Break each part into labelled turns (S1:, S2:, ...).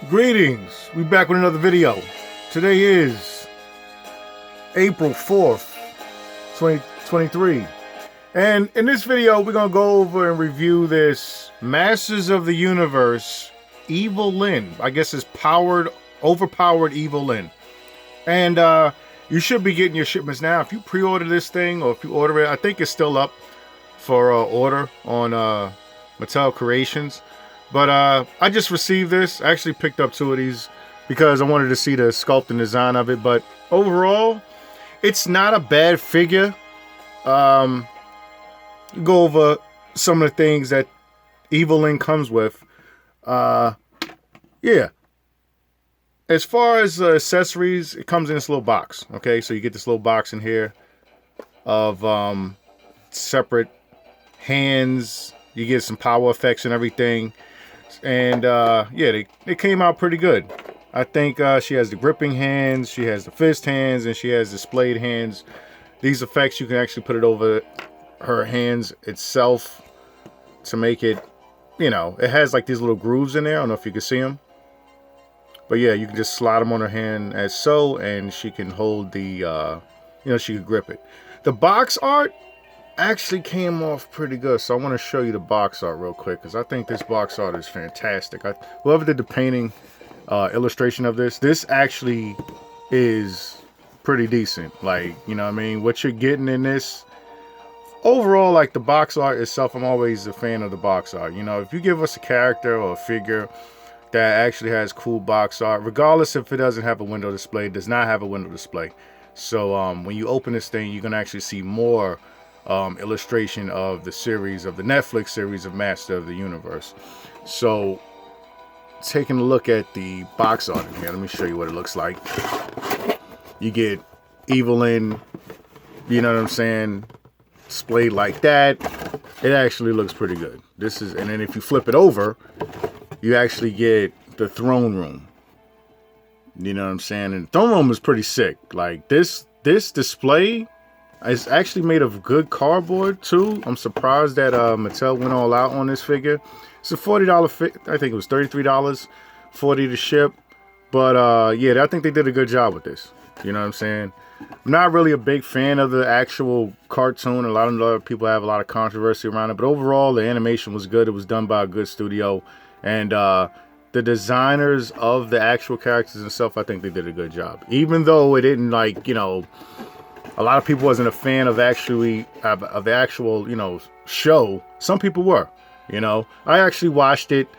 S1: Greetings, we back with another video. Today is April 4th, 2023. And in this video, we're gonna go over and review this Masters of the Universe evillyn. I guess it's overpowered evillyn. And you should be getting your shipments now. If you pre-order this thing, or if you order it, I think it's still up for order on Mattel Creations. But I just received this. I actually picked up two of these because I wanted to see the sculpt and design of it. But overall, it's not a bad figure. Go over some of the things that evillyn comes with. Yeah. As far as accessories, it comes in this little box. Okay, so you get this little box in here of separate hands. You get some power effects and everything. And yeah, they came out pretty good. I think she has the gripping hands, she has the fist hands, and she has the splayed hands. These effects, you can actually put it over her hands itself to make it, you know, it has like these little grooves in there. I don't know if you can see them. But yeah, you can just slide them on her hand as so, and she can hold the, you know, she can grip it. The box art actually came off pretty good, so I want to show you the box art real quick because I think this box art is fantastic. Whoever did the painting illustration of this actually is pretty decent. Like, you know what I mean, what you're getting in this overall, like the box art itself, I'm always a fan of the box art. You know, if you give us a character or a figure that actually has cool box art, regardless if it doesn't have a window display, it does not have a window display. So when you open this thing, you're gonna actually see more illustration of the series, of the Netflix series of Master of the Universe. So taking a look at the box art in here, let me show you what it looks like. You get evillyn, you know what I'm saying, displayed like that. It actually looks pretty good. This is, and then if you flip it over, you actually get the throne room. You know what I'm saying? And the throne room is pretty sick. Like this display, it's actually made of good cardboard too. I'm surprised that Mattel went all out on this figure. It's a $40 figure. I think it was $33, $40 to ship. But yeah, I think they did a good job with this. You know what I'm saying? I'm not really a big fan of the actual cartoon. A lot of other people have a lot of controversy around it. But overall, the animation was good. It was done by a good studio. And the designers of the actual characters and stuff, I think they did a good job. Even though it didn't, like, you know, a lot of people wasn't a fan of the actual, you know, show. Some people were, you know. I actually watched it.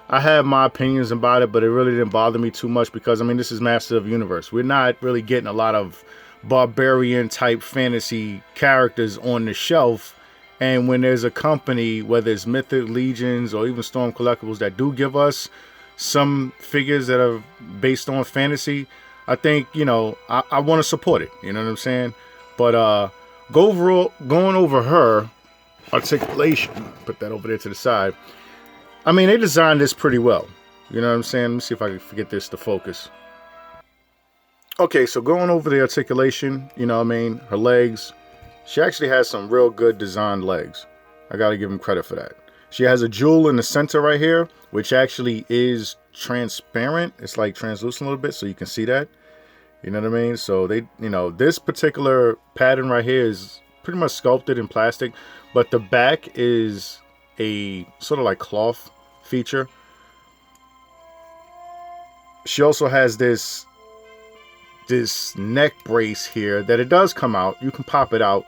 S1: I have my opinions about it, but it really didn't bother me too much because, I mean, this is Master of the Universe. We're not really getting a lot of barbarian type fantasy characters on the shelf. And when there's a company, whether it's Mythic Legions or even Storm Collectibles, that do give us some figures that are based on fantasy, I think, you know, I want to support it. You know what I'm saying? But going over her articulation, put that over there to the side. I mean, they designed this pretty well. You know what I'm saying? Let me see if I can get this to focus. Okay, so going over the articulation, you know what I mean? Her legs. She actually has some real good designed legs. I gotta give him credit for that. She has a jewel in the center right here, which actually is transparent. It's like translucent a little bit, so you can see that. You know what I mean? So they, you know, this particular pattern right here is pretty much sculpted in plastic, but the back is a sort of like cloth feature. She also has this neck brace here that it does come out. You can pop it out.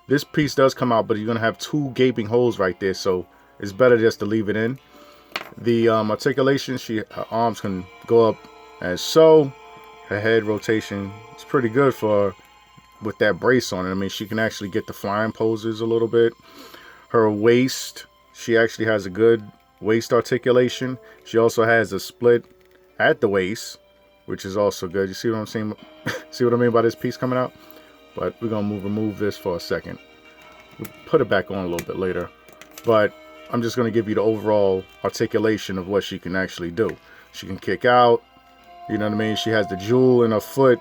S1: This piece does come out, but you're gonna have two gaping holes right there, so it's better just to leave it in. The articulation, her arms can go up as so. Her head rotation is pretty good for with that brace on it. I mean, she can actually get the flying poses a little bit. Her waist, she actually has a good waist articulation. She also has a split at the waist, which is also good. You see what I'm saying? See what I mean by this piece coming out? But we're gonna remove this for a second. We'll put it back on a little bit later. But I'm just gonna give you the overall articulation of what she can actually do. She can kick out. You know what I mean? She has the jewel in her foot,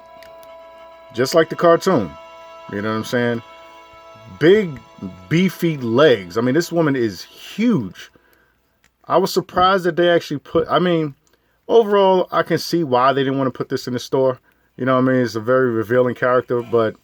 S1: just like the cartoon. You know what I'm saying? Big, beefy legs. I mean, this woman is huge. I was surprised that they actually put, I mean, overall, I can see why they didn't want to put this in the store. You know what I mean? It's a very revealing character, but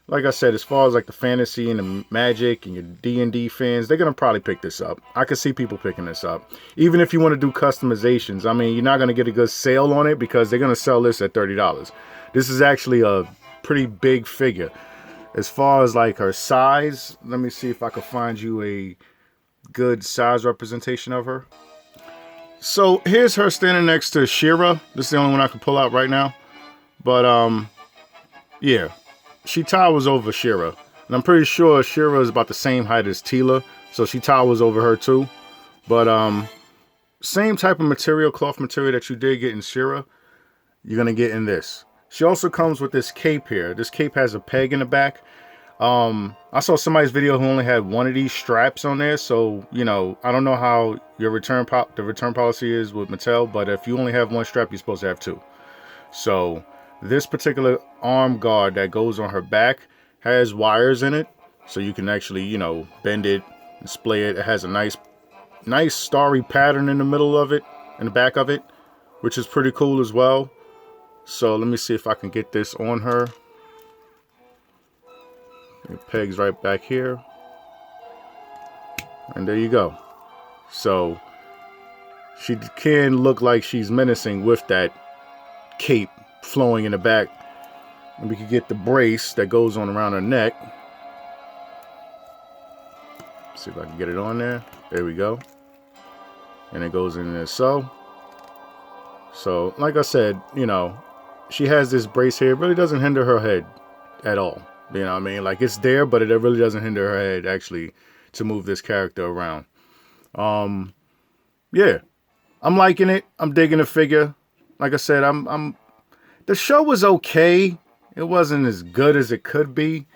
S1: like I said, as far as like the fantasy and the magic and your D&D fans, they're going to probably pick this up. I could see people picking this up. Even if you want to do customizations, I mean, you're not going to get a good sale on it because they're going to sell this at $30. This is actually a pretty big figure. As far as like her size, let me see if I can find you a good size representation of her. So here's her standing next to She-Ra. This is the only one I can pull out right now. But yeah, she towers over She-Ra. And I'm pretty sure She-Ra is about the same height as Teela, so she towers over her too. But same type of material, cloth material that you did get in She-Ra, you're gonna get in this. She also comes with this cape here. This cape has a peg in the back. I saw somebody's video who only had one of these straps on there, so you know, I don't know how your return policy is with Mattel, but if you only have one strap, you're supposed to have two. So this particular arm guard that goes on her back has wires in it, so you can actually, you know, bend it, display it. It has a nice starry pattern in the middle of it, in the back of it, which is pretty cool as well. So let me see if I can get this on her. It pegs right back here. And there you go. So she can look like she's menacing with that cape flowing in the back. And we can get the brace that goes on around her neck. See if I can get it on there. There we go. And it goes in there so. So, like I said, you know, she has this brace here. It really doesn't hinder her head at all. You know what I mean? Like, it's there, but it really doesn't hinder her head, actually, to move this character around. Yeah. I'm liking it. I'm digging the figure. Like I said, the show was okay. It wasn't as good as it could be,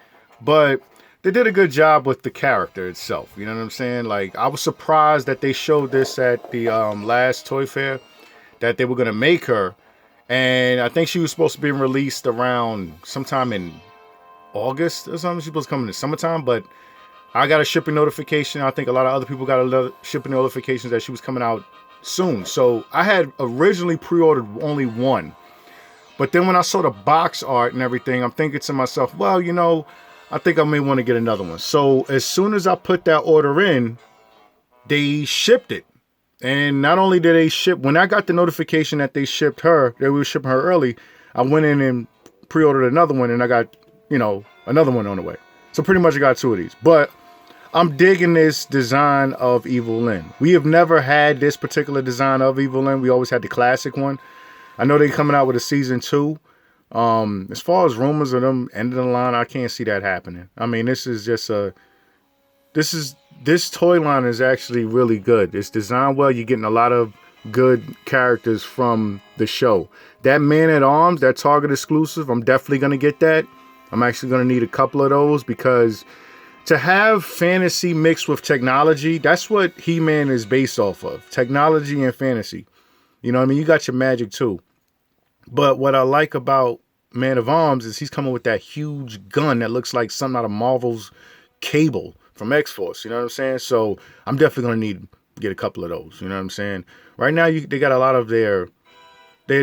S1: but they did a good job with the character itself. You know what I'm saying? Like, I was surprised that they showed this at the last Toy Fair, that they were going to make her. And I think she was supposed to be released around sometime in August or something. She's supposed to come in the summertime, but I got a shipping notification. I think a lot of other people got a shipping notifications that she was coming out soon. So I had originally pre-ordered only one. But then when I saw the box art and everything, I'm thinking to myself, well, you know, I think I may want to get another one. So as soon as I put that order in, they shipped it. And not only did they ship, when I got the notification that they shipped her, they were shipping her early, I went in and pre-ordered another one, and I got, you know, another one on the way. So pretty much I got two of these. But I'm digging this design of evillyn. We have never had this particular design of evillyn. We always had the classic one. I know they're coming out with a season 2. As far as rumors of them ending the line, I can't see that happening. I mean, this is just this toy line is actually really good. It's designed well. You're getting a lot of good characters from the show. That Man-at-Arms, that Target exclusive, I'm definitely going to get that. I'm actually going to need a couple of those, because to have fantasy mixed with technology, that's what He-Man is based off of. Technology and fantasy. You know what I mean? You got your magic too. But what I like about Man-at-Arms is he's coming with that huge gun that looks like something out of Marvel's Cable from X-Force. You know what I'm saying? So I'm definitely going to need to get a couple of those. You know what I'm saying? Right now, they got a lot of they're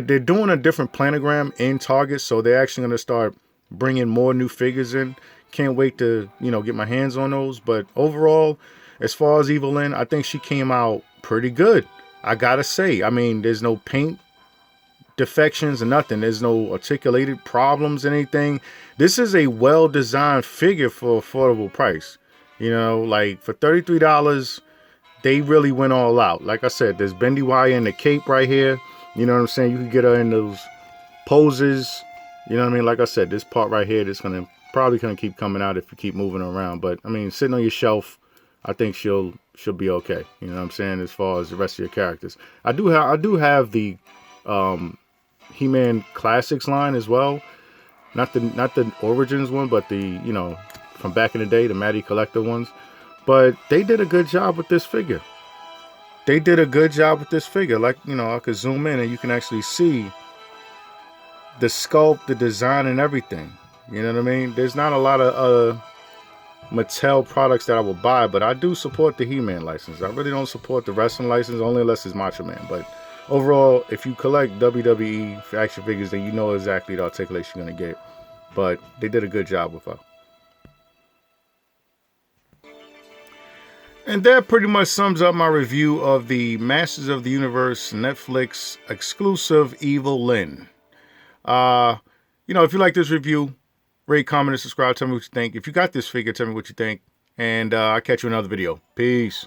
S1: doing a different planogram in Target. So they're actually going to start bringing more new figures in. Can't wait to, you know, get my hands on those. But overall, as far as evillyn, I think she came out pretty good. I gotta say, I mean, there's no paint defections or nothing. There's no articulated problems, anything. This is a well-designed figure for affordable price. You know, like for $33, they really went all out. Like I said, there's bendy wire in the cape right here. You know what I'm saying? You can get her in those poses. You know what I mean? Like I said, this part right here, that's probably gonna keep coming out if you keep moving her around. But I mean, sitting on your shelf, I think she'll be okay. You know what I'm saying? As far as the rest of your characters, I do have the He-Man Classics line as well. Not the Origins one, but the, you know, from back in the day, the Matty Collector ones. But they did a good job with this figure. Like, you know, I could zoom in and you can actually see the sculpt, the design, and everything. You know what I mean? There's not a lot of Mattel products that I will buy, but I do support the He-Man license. I really don't support the wrestling license, only unless it's Macho Man. But Overall, if you collect WWE action figures, then you know exactly the articulation you're going to get. But they did a good job with her. And that pretty much sums up my review of the Masters of the Universe Netflix exclusive evillyn. If you like this review, rate, comment, and subscribe. Tell me what you think. If you got this figure, tell me what you think. And I'll catch you in another video. Peace.